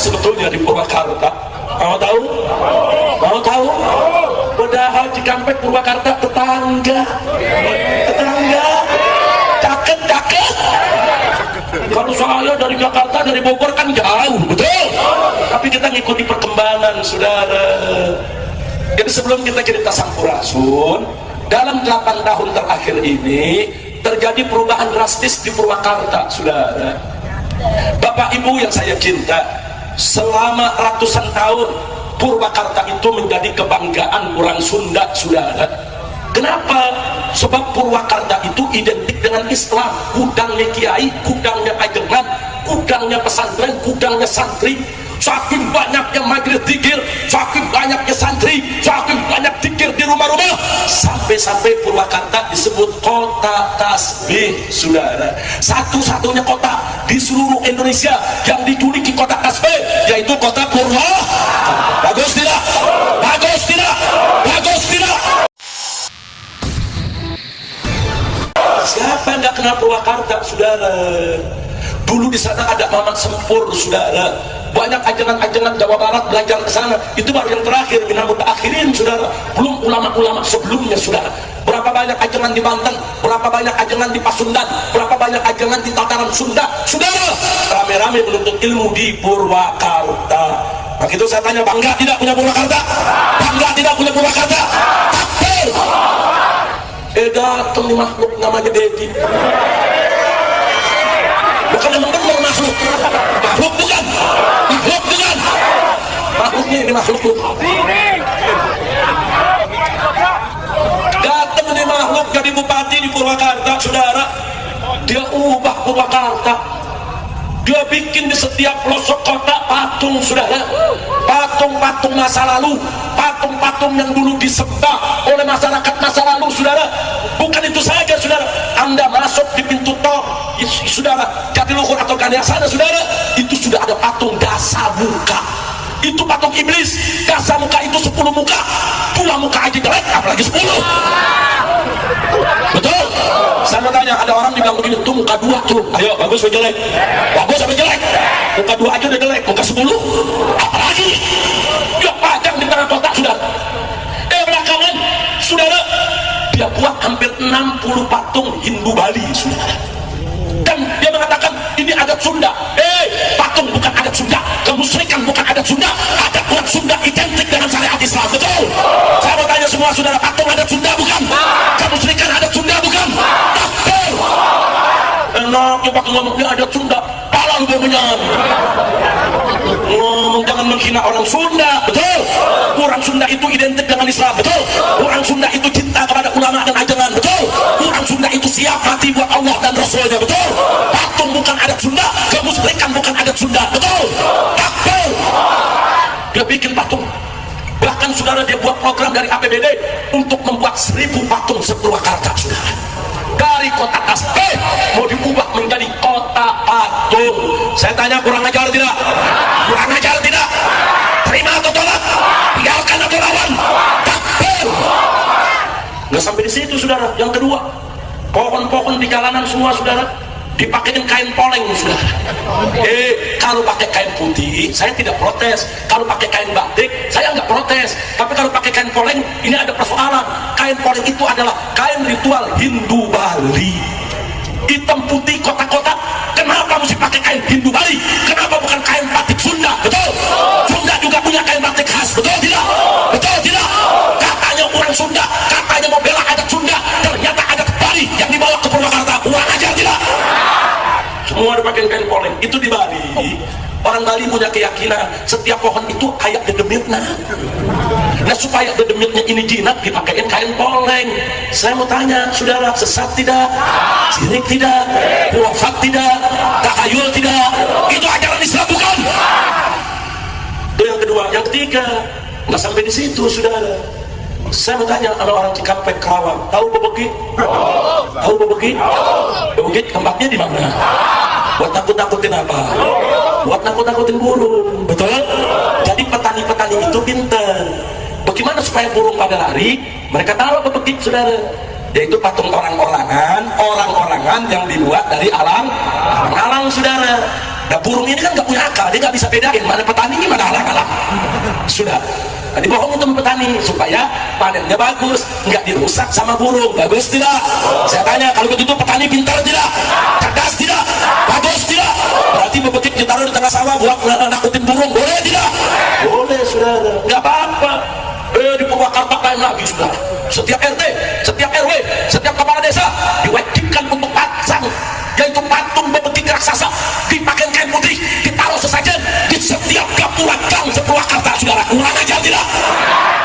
sebetulnya di Purwakarta? Mau tahu? Mau tahu? Padahal Cikampek Purwakarta tetangga. Tetangga. Caket. Kalau saya dari Jakarta, dari Bogor kan jauh, betul? Tapi kita ngikuti perkembangan, saudara. Jadi sebelum kita cerita Sampurasun, dalam 8 tahun terakhir ini terjadi perubahan drastis di Purwakarta, saudara. Bapak Ibu yang saya cinta, selama ratusan tahun Purwakarta itu menjadi kebanggaan orang Sunda, saudara. Kenapa? Sebab Purwakarta itu identik dengan Islam. Gudangnya kiai, gudangnya ajengan, gudangnya pesantren, gudangnya santri. Saking banyaknya majelis zikir, saking banyaknya santri, saking banyak zikir di rumah-rumah, sampai-sampai Purwakarta disebut kota tasbih, saudara. Satu-satunya kota di seluruh Indonesia yang dijuluki kota tasbih, yaitu kota Purwakarta. Bagus tidak? Bagus tidak? Bagus tidak? Siapa yang nggak kenal Purwakarta, saudara? Dulu di sana ada Mamat Sempur, saudara. Banyak ajangan-ajangan Jawa Barat belajar ke sana. Itu baru yang terakhir, minal mutaakhirin, saudara. Belum ulama-ulama sebelumnya, saudara. Berapa banyak ajangan di Banten, berapa banyak ajangan di Pasundan, berapa banyak ajangan di tataran Sunda, saudara. Rame-rame menuntut ilmu di Purwakarta. Maka itu saya tanya, bangga tidak punya Purwakarta? Bangga tidak punya Purwakarta? Takbir! Datang nih makhluk namanya Dedi. Bukan emang benar makhluk. Makhluk bukan. Makhluk bukan. Makhluknya ini makhluk. Datang nih makhluk jadi bupati di Purwakarta, saudara. Dia ubah Purwakarta. Dia bikin di setiap pelosok kota patung, saudara. Patung-patung masa lalu, patung-patung yang dulu disembah oleh masyarakat masa lalu, saudara. Bukan itu saja, saudara. Anda masuk di pintu tol, saudara, Jatiluhur atau Gandasana, saudara, itu sudah ada patung Dasamuka. Itu patung iblis. Dasamuka itu 10 muka. 2 muka aja jelek, apalagi 10. Betul? Saya mau tanya, ada orang dibilang begini, tuh muka 2 tuh, ayo bagus atau jelek? Bagus atau jelek? Muka 2 aja udah jelek, muka 10 apalagi? Dia pajang di tengah kota, saudara. Belakangan, saudara, dia buat hampir 60 patung Hindu Bali, saudara. Dan dia mengatakan ini adat Sunda. Patung bukan adat Sunda, kemusyrikan bukan adat Sunda, adat orang Sunda identik dengan syariat Islam, betul? Saya mau tanya semua, saudara, patung adat Sunda bukan? Kemusyrikan adat Sunda bukan? Takbir! Enaknya pakai ngomongnya adat Sunda, pala lu benar. Ngomong jangan menghina orang Sunda, betul? Orang Sunda itu identik dengan Islam, betul? Orang Sunda itu cinta kepada ulama dan ajangan, betul? Orang Sunda itu siap mati buat Allah dan Rasulnya, betul? Patung bukan adat Sunda, kemusyrikan bukan adat Sunda, betul? Takbir! Dia bikin patung. Bahkan, saudara, dia buat program dari APBD untuk membuat 1000 patung se-Purwakarta, saudara. Dari kota tasbih mau diubah menjadi kota patung. Saya tanya, kurang ajar tidak? Kurang ajar tidak? Terima atau tolak? Tinggalkan atau lawan? Takbir! Nggak sampai di situ, saudara. Yang kedua, pohon-pohon di jalanan semua, saudara, dipakein kain poleng, saudara. Kalau pakai kain putih saya tidak protes, kalau pakai kain batik saya nggak protes, tapi kalau pakai kain poleng ini ada persoalan. Kain poleng itu adalah kain ritual Hindu Bali, hitam putih kotak-kotak. Kenapa mesti pakai kain Hindu Bali? Kenapa bukan kain batik Sunda? Betul? Sunda juga punya kain batik khas, betul tidak? Betul tidak? Katanya orang Sunda, katanya mau bela adat Sunda, ternyata adat Bali yang dibawa ke Purwakarta. Kurang ajar tidak? Semua dipakai kain poleng. Itu di Bali. Orang Bali punya keyakinan setiap pohon itu kayak dedemitnya. Nah, supaya dedemitnya ini jinak dipakein kain poleng. Saya mau tanya, saudara, sesat tidak? Sirik tidak? Wafat tidak? Takayul tidak? Itu ajaran Islam bukan? Itu yang kedua. Yang ketiga, nggak sampai di situ, saudara. Saya mau tanya sama orang Cikampek Kerawang, tahu Bebegi? Tahu Bebegi? Bebegi tempatnya di mana? Buat nakut-nakutin apa? Buat nakut-nakutin burung, betul? Jadi petani-petani itu pintar. Bagaimana supaya burung pada lari? Mereka tahu Bebegi, saudara. Yaitu patung orang-orangan yang dibuat dari alang-alang, saudara. Nah burung ini kan nggak punya akal, dia nggak bisa bedain mana petani mana alang-alang. Sudah. Nah, dibohong untuk petani supaya panennya bagus, nggak dirusak sama burung. Bagus tidak? Saya tanya, kalau begitu petani pintar tidak? Cerdas tidak? Bagus tidak? Berarti bebekit ditaruh di tengah sawah buat nakutin burung, boleh tidak? Boleh, saudara. Nggak apa-apa. Di Purwakarta lain lagi, saudara. Setiap RT, setiap RW, setiap kepala desa diwajibkan untuk pasang, yaitu patung bebekit raksasa, dipakai kain putih, ditaruh sesajen di setiap gapura gang Purwakarta, saudara. Kurang aja tidak?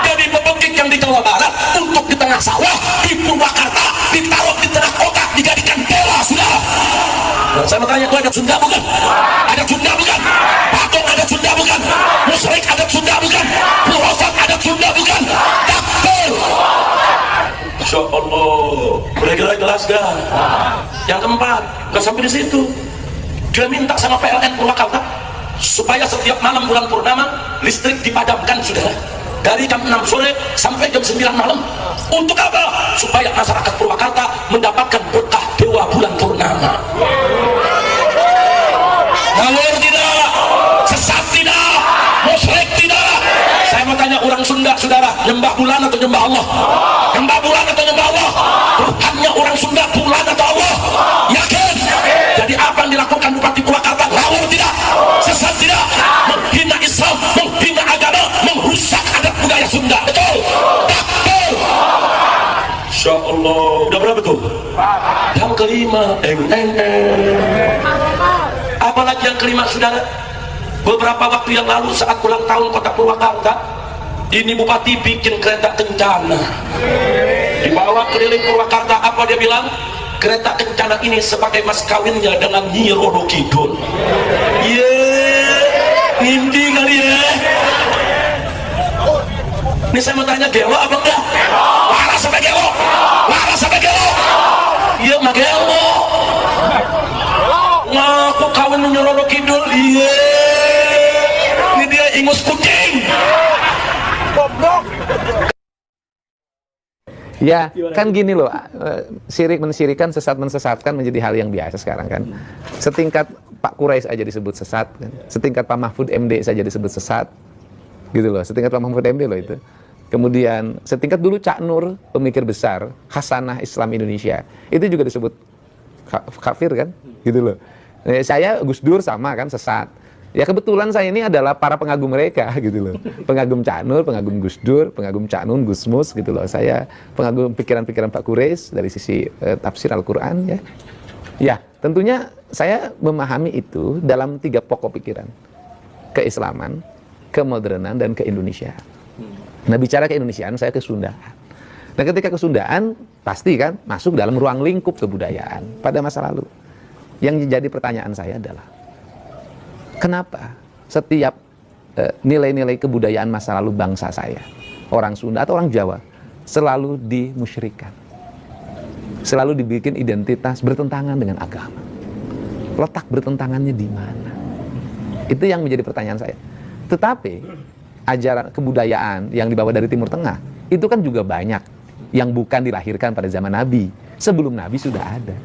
Jadi bebekit yang di Jawa Barat untuk di tengah sawah, di Purwakarta ditaruh di tengah kota, dijadikan bola, saudara. Dan saya bertanya, itu ada Sunda bukan? Ada Sunda bukan? Patung ada Sunda bukan? Musyrik ada Sunda bukan? Purwosat ada Sunda bukan? Takbir! Masya Allah, kira-kira jelas gak? Yang keempat, gak sampai di situ. Dia minta sama PLN Purwakarta supaya setiap malam bulan purnama listrik dipadamkan, saudara, dari jam 6 sore sampai jam 9 malam. Untuk apa? Supaya masyarakat Purwakarta mendapatkan berkah dewa bulan purnama. Ngawur tidak, sesat tidak, musyrik tidak. Saya mau tanya orang Sunda, saudara, nyembah bulan atau nyembah Allah? Nyembah bulan atau nyembah Allah? Tuhannya orang Sunda bulan atau Allah? Yakin? Jadi apa yang dilakukan Bupati Purwakarta? Ngawur tidak, sesat tidak, menghina Islam, menghina agama, merusak adat budaya Sunda. Betul? Takbir! Insya Allah. Udah berapa tuh? Yang kelima. Apalagi yang kelima, saudara? Beberapa waktu yang lalu saat ulang tahun kota Purwakarta, ini Bupati bikin kereta kencana, dibawa keliling Purwakarta. Apa dia bilang? Kereta kencana ini sebagai mas kawinnya dengan Nyi Roro Kidul. Ngindi kali ya. Ini saya mau tanya, gelo apa enggak? Waras sampai gelo? Waras sampai gelo? Iya mah gelo. Ngaku kawin Nyi Roro Kidul. Iya. Ini dia ingus kucing. Goblok. Ya, kan gini loh, sirik mensirikan, sesat mensesatkan menjadi hal yang biasa sekarang kan. Setingkat Pak Quraisy aja disebut sesat, kan? Setingkat Pak Mahfud MD saja disebut sesat, gitu loh. Setingkat Pak Mahfud MD loh itu. Kemudian setingkat dulu Cak Nur, pemikir besar, Hasanah Islam Indonesia, itu juga disebut kafir kan, gitu loh. Saya Gus Dur sama kan, sesat. Ya kebetulan saya ini adalah para pengagum mereka gitu loh. Pengagum Cak Nur, pengagum Gus Dur, pengagum Cak Nun, Gus Mus gitu loh. Saya pengagum pikiran-pikiran Pak Quraisy dari sisi tafsir Al-Qur'an ya. Ya, tentunya saya memahami itu dalam 3 pokok pikiran. Keislaman, kemodernan, dan keindonesiaan. Nah, bicara keindonesiaan saya ke Sunda. Nah, ketika ke Sundaan pasti kan masuk dalam ruang lingkup kebudayaan pada masa lalu. Yang jadi pertanyaan saya adalah kenapa setiap nilai-nilai kebudayaan masa lalu bangsa saya, orang Sunda atau orang Jawa, selalu dimusyrikan, selalu dibikin identitas bertentangan dengan agama? Letak bertentangannya di mana? Itu yang menjadi pertanyaan saya. Tetapi ajaran kebudayaan yang dibawa dari Timur Tengah itu kan juga banyak yang bukan dilahirkan pada zaman Nabi. Sebelum Nabi sudah ada.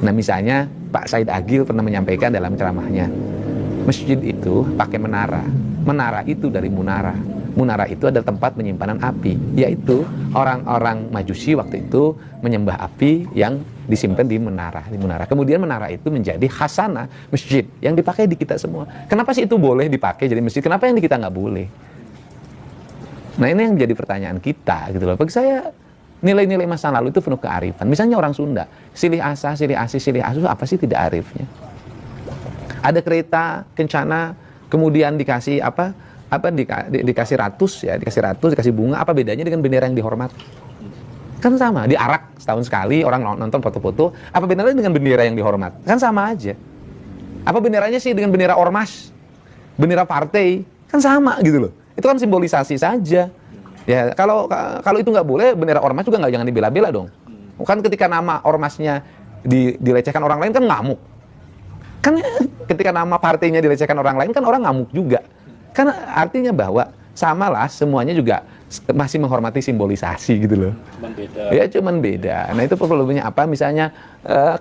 Nah, misalnya Pak Said Agil pernah menyampaikan dalam ceramahnya, masjid itu pakai menara. Menara itu dari munara. Munara itu adalah tempat penyimpanan api, yaitu orang-orang Majusi waktu itu menyembah api yang disimpan di menara. Kemudian menara itu menjadi khasanah masjid yang dipakai di kita semua. Kenapa sih itu boleh dipakai jadi masjid? Kenapa yang di kita nggak boleh? Nah, ini yang jadi pertanyaan kita gitu loh. Bagi saya nilai-nilai masa lalu itu penuh kearifan. Misalnya orang Sunda, silih asa, silih asi, silih asu, apa sih tidak arifnya? Ada kereta kencana, kemudian dikasih dikasih ratus ya, dikasih bunga. Apa bedanya dengan bendera yang dihormat? Kan sama, diarak setahun sekali, orang nonton foto-foto. Apa bedanya dengan bendera yang dihormat? Kan sama aja. Apa benderanya sih dengan bendera ormas, bendera partai? Kan sama gitu loh. Itu kan simbolisasi saja. Ya, kalau itu nggak boleh, bendera ormas juga jangan dibela-bela dong. Kan ketika nama ormasnya dilecehkan orang lain kan ngamuk. Kan ketika nama partainya dilecehkan orang lain kan orang ngamuk juga. Kan artinya bahwa samalah semuanya juga masih menghormati simbolisasi gitu loh. Cuman beda. Ya cuman beda. Nah itu problemnya apa? Misalnya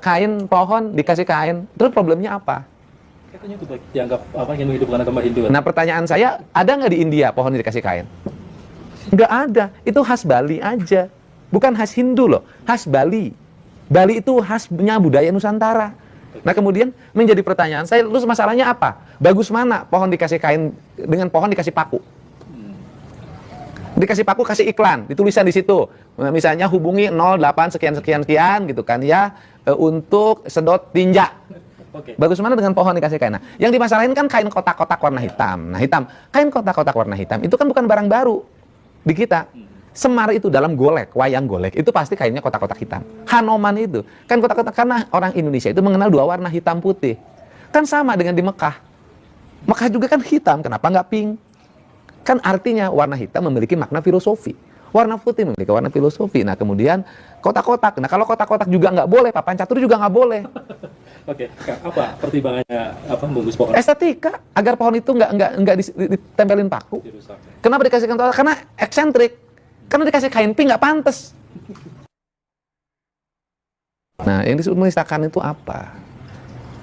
kain pohon dikasih kain, terus problemnya apa? Katanya itu dianggap apa, Hindu bukan agama Hindu. Nah pertanyaan saya, ada nggak di India pohon dikasih kain? Nggak ada, itu khas Bali aja. Bukan khas Hindu loh, khas Bali. Bali itu khasnya budaya Nusantara. Nah kemudian menjadi pertanyaan saya, terus masalahnya apa? Bagus mana pohon dikasih kain dengan pohon dikasih paku? Dikasih paku, kasih iklan, ditulisan di situ. Misalnya hubungi 08 sekian-sekian-sekian gitu kan ya, untuk sedot tinja. Oke. Bagus mana dengan pohon dikasih kain? Nah, yang dimasalahin kan kain kotak-kotak warna hitam. Nah, kain kotak-kotak warna hitam itu kan bukan barang baru di kita. Semar itu dalam golek, wayang golek, itu pasti kainnya kotak-kotak hitam. Hanoman itu, kan kotak-kotak, karena orang Indonesia itu mengenal dua warna hitam putih. Kan sama dengan di Mekah. Mekah juga kan hitam, kenapa nggak pink? Kan artinya warna hitam memiliki makna filosofi. Warna putih memiliki warna filosofi. Nah kemudian kotak-kotak. Nah kalau kotak-kotak juga nggak boleh, papan catur juga nggak boleh. Oke, Kak, apa pertimbangannya apa membungkus pohon? Estetika, agar pohon itu nggak ditempelin paku. Dirusak. Kenapa dikasih kotak? Karena eksentrik. Karena dikasih kain pink nggak pantas. Nah yang disebut menistakan itu apa?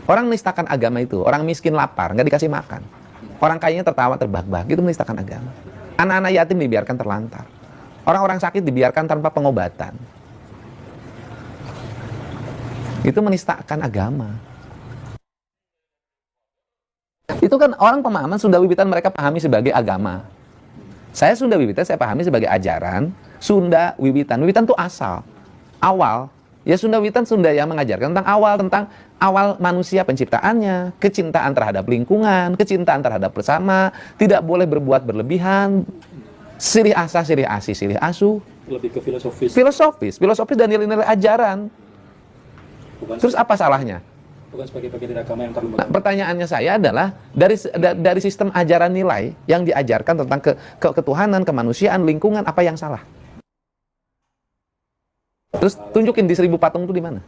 Orang menistakan agama itu, orang miskin lapar, nggak dikasih makan. Orang kayanya tertawa terbahak-bahak, itu menistakan agama. Anak-anak yatim dibiarkan terlantar. Orang-orang sakit dibiarkan tanpa pengobatan. Itu menistakan agama. Itu kan orang pemahaman Sunda Wiwitan mereka pahami sebagai agama. Saya Sunda Wiwitan saya pahami sebagai ajaran Sunda Wiwitan. Wiwitan itu asal, awal. Ya Sunda Wiwitan Sunda yang mengajarkan tentang awal manusia penciptaannya, kecintaan terhadap lingkungan, kecintaan terhadap bersama, tidak boleh berbuat berlebihan, silih asa, silih asi, silih asu. Lebih ke filosofis. Filosofis dan nilai-nilai ajaran. Terus apa salahnya? Bukan sebagai bagian dari agama yang terlalu. Nah, pertanyaannya saya adalah dari sistem ajaran nilai yang diajarkan tentang ketuhanan, kemanusiaan, lingkungan, apa yang salah? Terus tunjukin di 1000 patung itu di mana?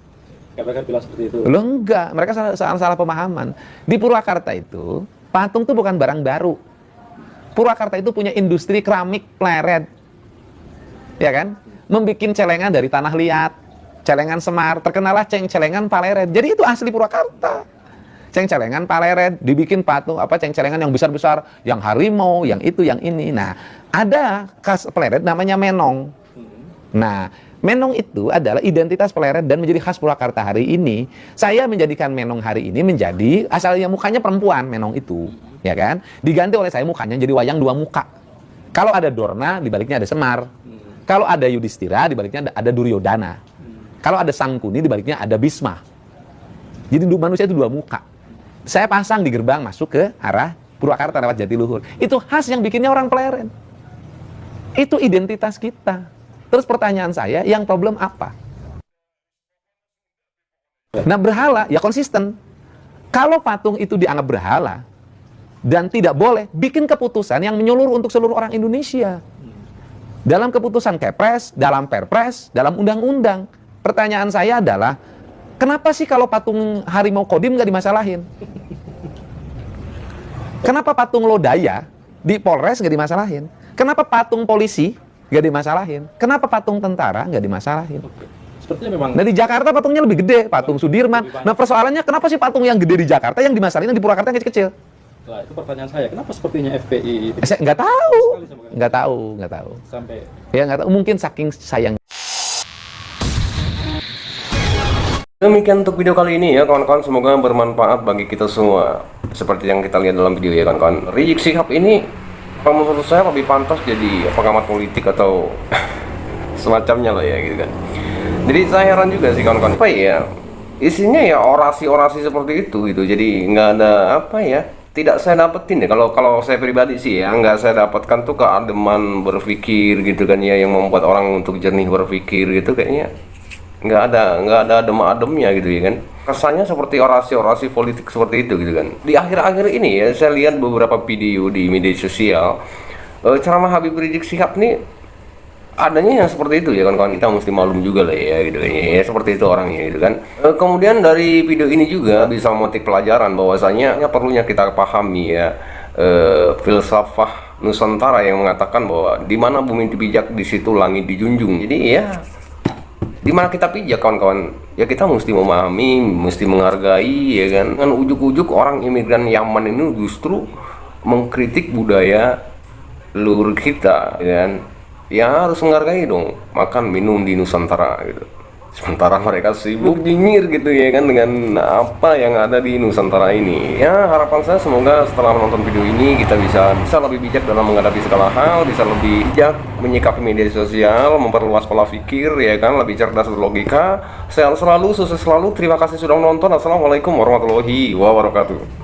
Mereka bilang seperti itu. Loh enggak, mereka salah pemahaman. Di Purwakarta itu, patung itu bukan barang baru. Purwakarta itu punya industri keramik pleret. Ya kan? Membikin celengan dari tanah liat, celengan semar, terkenalah celengan Paleret. Jadi itu asli Purwakarta. Celengan Paleret, dibikin patung, celengan yang besar-besar, yang harimau, yang itu, yang ini. Nah, ada khas Paleret namanya Menong. Nah, Menong itu adalah identitas Paleret dan menjadi khas Purwakarta hari ini. Saya menjadikan Menong hari ini menjadi asalnya mukanya perempuan Menong itu, ya kan? Diganti oleh saya mukanya jadi wayang dua muka. Kalau ada Dorna, di baliknya ada Semar. Kalau ada Yudhistira, di baliknya ada Duryodana. Kalau ada Sangkuni, di baliknya ada Bisma. Jadi manusia itu dua muka. Saya pasang di gerbang masuk ke arah Purwakarta lewat Jatiluhur. Itu khas yang bikinnya orang Pleret. Itu identitas kita. Terus pertanyaan saya, yang problem apa? Nah berhala, ya konsisten. Kalau patung itu dianggap berhala, dan tidak boleh, bikin keputusan yang menyeluruh untuk seluruh orang Indonesia. Dalam keputusan Kepres, dalam Perpres, dalam undang-undang. Pertanyaan saya adalah, kenapa sih kalau patung harimau Kodim nggak dimasalahin? Kenapa patung Lodaya di Polres nggak dimasalahin? Kenapa patung polisi nggak dimasalahin? Kenapa patung tentara nggak dimasalahin? Sepertinya memang. Nah di Jakarta patungnya lebih gede, patung Sudirman. Nah persoalannya kenapa sih patung yang gede di Jakarta yang dimasalahin di Purwakarta yang kecil-kecil? Nah, itu pertanyaan saya. Kenapa sepertinya FPI? Saya nggak tahu. Sampai. Ya nggak tahu. Mungkin saking sayang. Demikian untuk video kali ini ya kawan-kawan, semoga bermanfaat bagi kita semua. Seperti yang kita lihat dalam video ya kawan-kawan, Rizik Syihab ini menurut saya lebih pantas jadi pengamat politik atau semacamnya lah ya gitu kan. Jadi saya heran juga sih kawan-kawan, apa ya isinya ya orasi-orasi seperti itu gitu. Jadi nggak ada apa ya, tidak saya dapetin deh. Kalau saya pribadi sih ya nggak saya dapatkan tuh keademan berpikir gitu kan ya, yang membuat orang untuk jernih berpikir gitu kayaknya. Nggak ada adem-ademnya gitu ya kan. Kesannya seperti orasi-orasi politik seperti itu gitu kan. Di akhir-akhir ini ya saya lihat beberapa video di media sosial, ceramah Habib Rizik Syihab nih adanya yang seperti itu ya kan, kita mesti maklum juga lah ya gitu kan ya, seperti itu orangnya gitu kan. Kemudian dari video ini juga bisa memetik pelajaran bahwasanya perlunya kita pahami ya filsafah Nusantara yang mengatakan bahwa di mana bumi dipijak di situ langit dijunjung. Jadi ya Dimana kita pijak kawan-kawan, ya kita mesti memahami, mesti menghargai, ya kan. Dengan ujuk-ujuk orang imigran Yaman ini justru mengkritik budaya leluhur kita, ya kan. Ya harus menghargai dong, makan minum di Nusantara gitu. Sementara mereka sibuk nyinyir gitu ya kan dengan apa yang ada di Nusantara ini. Ya harapan saya semoga setelah menonton video ini kita bisa lebih bijak dalam menghadapi segala hal, bisa lebih bijak menyikapi media sosial, memperluas pola pikir ya kan, lebih cerdas berlogika. Sehat selalu, sukses selalu. Terima kasih sudah menonton. Assalamualaikum warahmatullahi wabarakatuh.